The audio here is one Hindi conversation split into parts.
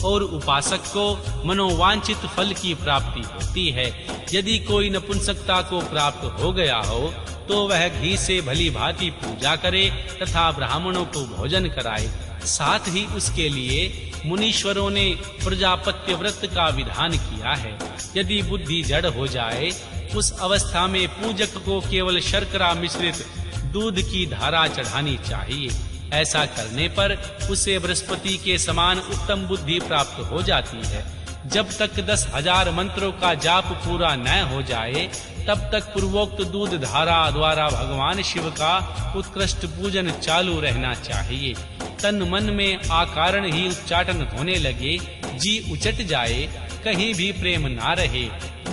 और उपासक को मनोवांछित फल की प्राप्ति होती है। यदि कोई नपुंसकता को प्राप्त हो गया हो तो वह घी से भली भांति पूजा करे तथा ब्राह्मणों को भोजन कराए। साथ ही उसके लिए मुनीश्वरों ने प्रजापत्य व्रत का विधान किया है। यदि बुद्धि जड़ हो जाए उस अवस्था में पूजक को केवल शर्करा मिश्रित दूध की धारा चढ़ानी चाहिए। ऐसा करने पर उसे बृहस्पति के समान उत्तम बुद्धि प्राप्त हो जाती है। जब तक 10,000 मंत्रों का जाप पूरा न हो जाए तब तक पूर्वोक्त दूध धारा द्वारा भगवान शिव का उत्कृष्ट पूजन चालू रहना चाहिए। तन मन में आकारण ही उच्चाटन होने लगे, जी उचट जाए, कहीं भी प्रेम ना रहे,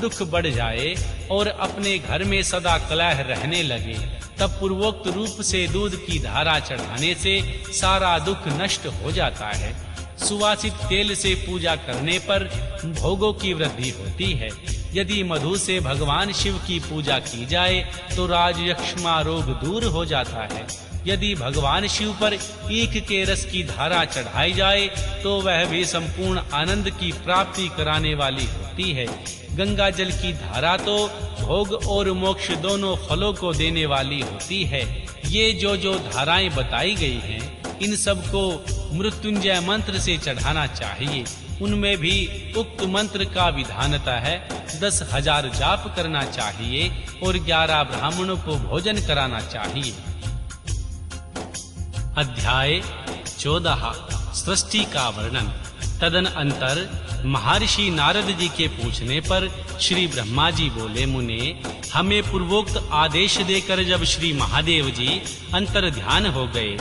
दुख बढ़ जाए और अपने घर में सदा कलह रहने लगे, तब पूर्वोक्त रूप से दूध की धारा चढ़ाने से सारा दुख नष्ट हो जाता है। सुवासित तेल से पूजा करने पर भोगों की वृद्धि होती है। यदि मधु से भगवान शिव की पूजा की जाए तो राजयक्ष्मा रोग दूर हो जाता है। यदि भगवान शिव पर ईख के रस की धारा चढ़ाई जाए तो वह भी संपूर्ण आनंद की प्राप्ति कराने वाली होती है। गंगा जल की धारा तो भोग और मोक्ष दोनों फलों को देने वाली होती है। ये जो धाराएं बताई गई हैं, इन सब को मृत्युंजय मंत्र से चढ़ाना चाहिए। उनमें भी उक्त मंत्र का विधानता है 10,000 जाप करना चाहिए और 11 ब्राह्मणों को भोजन कराना चाहिए। अध्याय 14 सृष्टि का वर्णन। तदनंतर महर्षि नारद जी के पूछने पर श्री ब्रह्मा जी बोले, मुने, हमें पूर्वोक्त आदेश देकर जब श्री महादेव जी अंतर ध्यान हो गए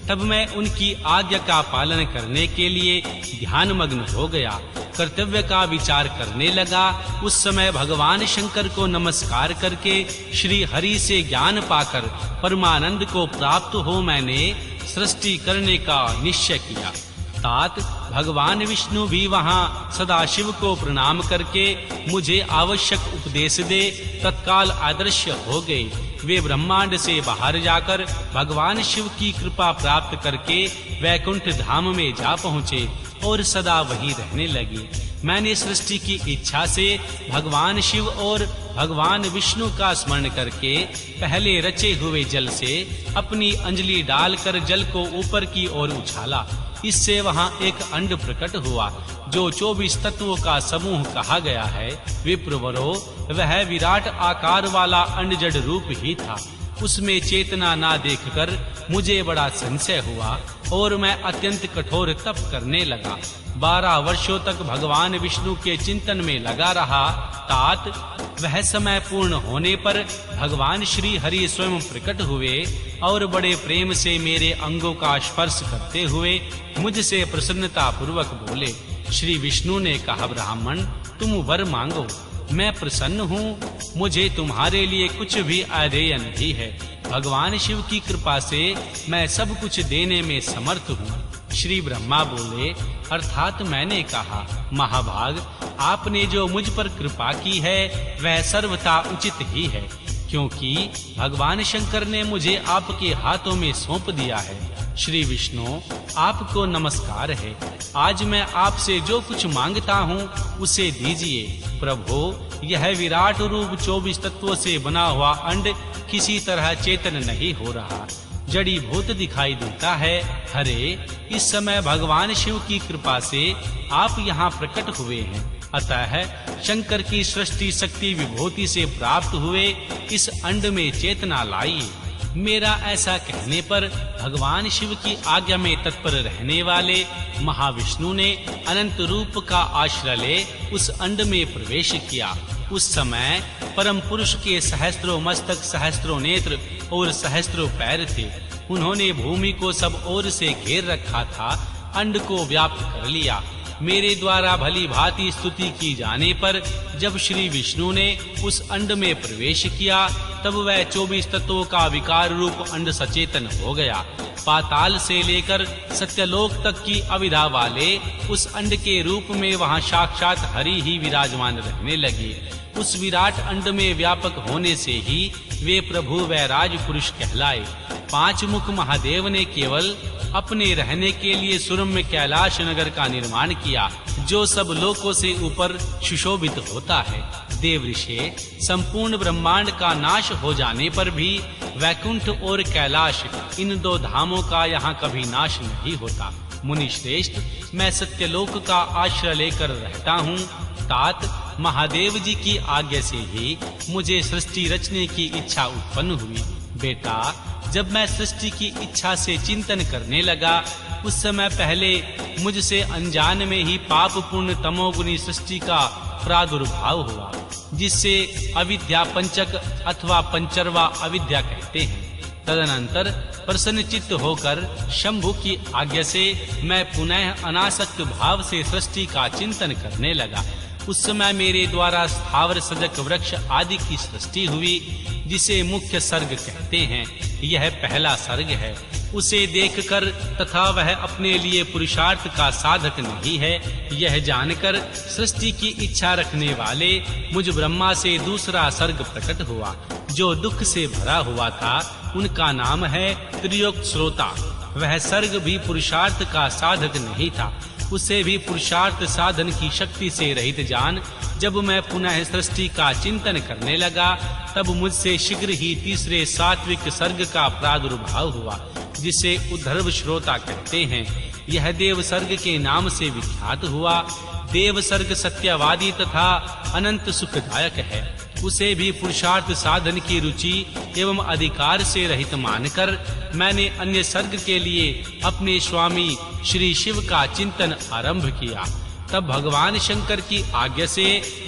तब मैं उनकी आज्ञा का पालन करने के लिए ध्यान मग्न हो गया। कर्तव्य का विचार करने लगा। उस समय भगवान शंकर को नमस्कार करके श्री हरि से ज्ञान पाकर परमानंद को प्राप्त हो मैंने सृष्टि करने का निश्चय किया। तात भगवान विष्णु भी वहां सदाशिव को प्रणाम करके मुझे आवश्यक उपदेश दे तत्काल अदृश्य हो गए। वे ब्रह्मांड से बाहर जाकर भगवान शिव की कृपा प्राप्त करके वैकुंठ धाम में जा पहुँचे और सदा वहीं रहने लगे। मैंने सृष्टि की इच्छा से भगवान शिव और भगवान विष्णु का स्मरण करके पहले रचे हुए जल से अपनी अंजलि डालकर जल को ऊपर की ओर उछाला। इससे वहां एक अंड प्रकट हुआ जो 24 तत्वों का समूह कहा गया है। विप्रवरो, वह विराट आकार वाला अंड जड़ रूप ही था। उसमें चेतना ना देखकर मुझे बड़ा संशय हुआ और मैं अत्यंत कठोर तप करने लगा। 12 वर्षों तक भगवान विष्णु के चिंतन में लगा रहा। तात वह समय पूर्ण होने पर भगवान श्री हरि स्वयं प्रकट हुए और बड़े प्रेम से मेरे अंगों का स्पर्श करते हुए मुझसे प्रसन्नता पूर्वक बोले। श्री विष्णु ने कहा, ब्राह्मण, तुम वर मांगो, मैं प्रसन्न हूँ। मुझे तुम्हारे लिए कुछ भी अदेय नहीं है। भगवान शिव की कृपा से मैं सब कुछ देने में समर्थ हूँ। श्री ब्रह्मा बोले, अर्थात मैंने कहा, महाभाग, आपने जो मुझ पर कृपा की है वह सर्वथा उचित ही है, क्योंकि भगवान शंकर ने मुझे आपके हाथों में सौंप दिया है। श्री विष्णु, आपको नमस्कार है। आज मैं आपसे जो कुछ मांगता हूँ उसे दीजिए। प्रभु, यह विराट रूप 24 तत्वों से बना हुआ अंड किसी तरह चेतन नहीं हो रहा, जड़ी भूत दिखाई देता है। हरे, इस समय भगवान शिव की कृपा से आप यहाँ प्रकट हुए हैं, अतः शंकर की सृष्टि शक्ति विभूति से प्राप्त हुए इस अंड में चेतना लाइए। मेरा ऐसा कहने पर भगवान शिव की आज्ञा में तत्पर रहने वाले महाविष्णु ने अनंत रूप का आश्रय ले उस अंड में प्रवेश किया। उस समय परम पुरुष के सहस्त्रों मस्तक, सहस्त्रों नेत्र और सहस्त्रों पैर थे। उन्होंने भूमि को सब ओर से घेर रखा था, अंड को व्याप्त कर लिया। मेरे द्वारा भली भांति स्तुति की जाने पर जब श्री विष्णु ने उस अंड में प्रवेश किया तब वह 24 तत्वों का विकार रूप अंड सचेतन हो गया। पाताल से लेकर सत्यलोक तक की अविधा वाले उस अंड के रूप में वहां साक्षात हरि ही विराजमान रहने लगे। उस विराट अंड में व्यापक होने से ही वे प्रभु व राज पुरुष कहलाए। 5 मुख महादेव ने केवल अपने रहने के लिए सुरम्य कैलाश नगर का निर्माण किया, जो सब लोकों से ऊपर सुशोभित होता है। देवऋषि, संपूर्ण ब्रह्मांड का नाश हो जाने पर भी वैकुंठ और कैलाश, इन दो धामों का यहाँ कभी नाश नहीं होता। मुनि श्रेष्ठ, मैं सत्यलोक का आश्रय लेकर रहता हूँ। तात, महादेव जी की आज्ञा से ही मुझे सृष्टि रचने की इच्छा उत्पन्न हुई। बेटा, जब मैं सृष्टि की इच्छा से चिंतन करने लगा, उस समय पहले मुझसे अनजान में ही पाप पूर्ण तमोगुनी सृष्टि का प्रादुर्भाव हुआ, जिससे अविद्या पंचक अथवा पंचरवा अविद्या कहते हैं। तदनंतर प्रसन्न चित्त होकर शंभु की आज्ञा से मैं पुनः अनासक्त भाव से सृष्टि का चिंतन करने लगा। उस समय मेरे द्वारा स्थावर सजक वृक्ष आदि की सृष्टि हुई, जिसे मुख्य सर्ग कहते हैं। यह पहला सर्ग है। उसे देखकर तथा वह अपने लिए पुरुषार्थ का साधक नहीं है, यह जानकर सृष्टि की इच्छा रखने वाले मुझ ब्रह्मा से दूसरा सर्ग प्रकट हुआ, जो दुख से भरा हुआ था। उनका नाम है त्रिलोक श्रोता। वह सर्ग भी पुरुषार्थ का साधक नहीं था। उसे भी पुरुषार्थ साधन की शक्ति से रहित जान जब मैं पुनः सृष्टि का चिंतन करने लगा, तब मुझसे शीघ्र ही तीसरे सात्विक सर्ग का प्रादुर्भाव हुआ, जिसे उद्धर्व श्रोता कहते हैं। यह देव सर्ग के नाम से विख्यात हुआ। देव सर्ग सत्यवादी तथा अनंत सुखदायक है। उसे भी पुरुषार्थ साधन की रुचि एवं अधिकार से रहित मानकर मैंने अन्य सर्ग के लिए अपने स्वामी श्री शिव का चिंतन आरंभ किया। तब भगवान शंकर की आज्ञा से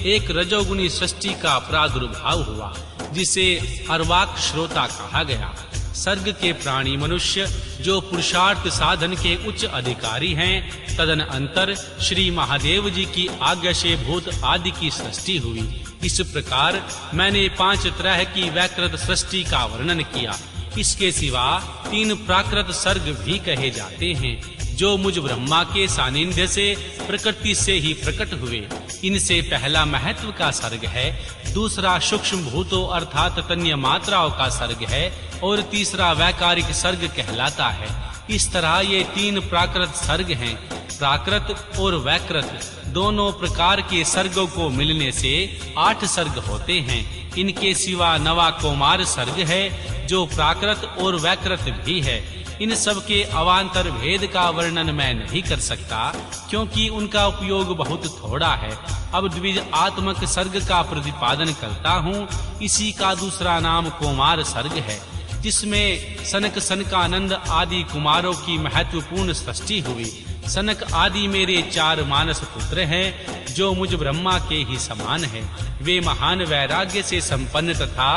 एक रजोगुणी सृष्टि का प्रादुर्भाव हुआ, जिसे अर्वाक श्रोता कहा गया। सर्ग के प्राणी मनुष्य जो पुरुषार्थ साधन के उच्च अधिकारी हैं, तदनंतर श्री महादेव जी की आज्ञा से भूत आदि की सृष्टि हुई। इस प्रकार मैंने 5 तरह की वैकृत सृष्टि का वर्णन किया। इसके सिवा 3 प्राकृत सर्ग भी कहे जाते हैं, जो मुझ ब्रह्मा के सानिध्य से प्रकृति से ही प्रकट हुए। इनसे पहला महत्व का सर्ग है, दूसरा सूक्ष्म भूतों अर्थात तन्य मात्राओं का सर्ग है और तीसरा वैकारिक सर्ग कहलाता है। इस तरह ये 3 प्राकृत सर्ग हैं। प्राकृत और वैकृत दोनों प्रकार के सर्गों को मिलने से 8 सर्ग होते हैं। इनके सिवा नवा कौमार सर्ग है, जो प्राकृत और वैकृत भी है। इन सब के अवान्तर भेद का वर्णन मैं नहीं कर सकता, क्योंकि उनका उपयोग बहुत थोड़ा है। अब द्विज आत्मक सर्ग का प्रतिपादन करता हूँ। इसी का दूसरा नाम कौमार सर्ग है, जिसमें सनक सनकानंद आदि कुमारों की महत्वपूर्ण सृष्टि हुई। सनक आदि मेरे 4 मानस पुत्र हैं, जो मुझ ब्रह्मा के ही समान हैं। वे महान वैराग्य से संपन्न तथा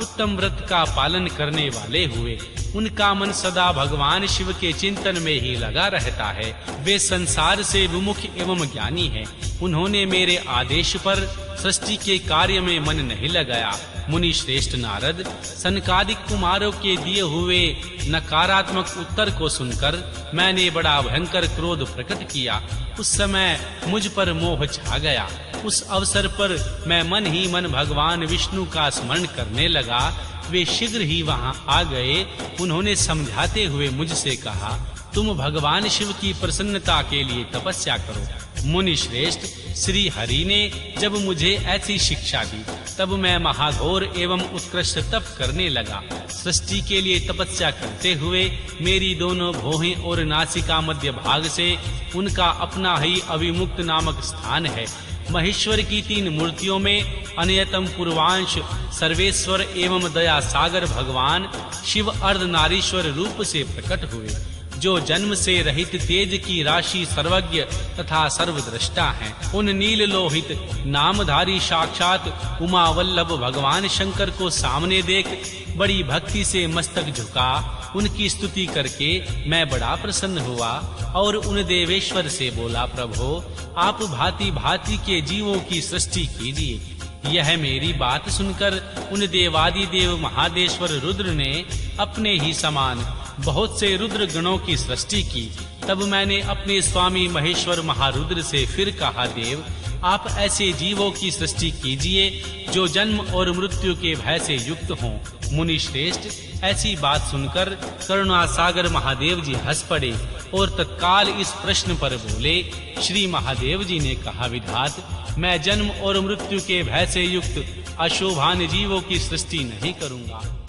उत्तम व्रत का पालन करने वाले हुए। उनका मन सदा भगवान शिव के चिंतन में ही लगा रहता है। वे संसार से विमुख एवं ज्ञानी हैं। उन्होंने मेरे आदेश पर सृष्टि के कार्य में मन नहीं लगाया। मुनि श्रेष्ठ नारद, सनकादिक कुमारों के दिए हुए नकारात्मक उत्तर को सुनकर मैंने बड़ा भयंकर क्रोध प्रकट किया। उस समय मुझ पर मोह छा गया। उस अवसर पर मैं मन ही मन भगवान विष्णु का स्मरण करने लगा। वे शीघ्र ही वहां आ गए। उन्होंने समझाते हुए मुझसे कहा, तुम भगवान शिव की प्रसन्नता के लिए तपस्या करो। मुनि श्रेष्ठ, श्री हरि ने जब मुझे ऐसी शिक्षा दी, तब मैं महाघोर एवं उत्कृष्ट तप करने लगा। सृष्टि के लिए तपस्या करते हुए मेरी दोनों भौहें और नासिका मध्य भाग से उनका अपना ही अविमुक्त नामक स्थान है। महेश्वर की 3 मूर्तियों में अन्यतम पूर्वांश सर्वेश्वर एवं दया सागर भगवान शिव अर्धनारीश्वर रूप से प्रकट हुए, जो जन्म से रहित तेज की राशि सर्वज्ञ तथा सर्वद्रष्टा हैं। उन नील लोहित नामधारी साक्षात उमा वल्लभ भगवान शंकर को सामने देख बड़ी भक्ति से मस्तक झुका उनकी स्तुति करके मैं बड़ा प्रसन्न हुआ और उन देवेश्वर से बोला, प्रभो आप भांति भांति के जीवों की सृष्टि कीजिए। यह मेरी बात सुनकर उन देवादि देव महादेश्वर रुद्र ने अपने ही समान बहुत से रुद्र गणों की सृष्टि की। तब मैंने अपने स्वामी महेश्वर महारुद्र से फिर कहा, देव आप ऐसे जीवों की सृष्टि कीजिए जो जन्म और मृत्यु के भय से युक्त हों। मुनि श्रेष्ठ ऐसी बात सुनकर करुणा सागर महादेव जी हंस पड़े और तत्काल इस प्रश्न पर बोले। श्री महादेव जी ने कहा, विधात, मैं जन्म और मृत्यु के भय से युक्त अशोभान जीवों की सृष्टि नहीं करूंगा।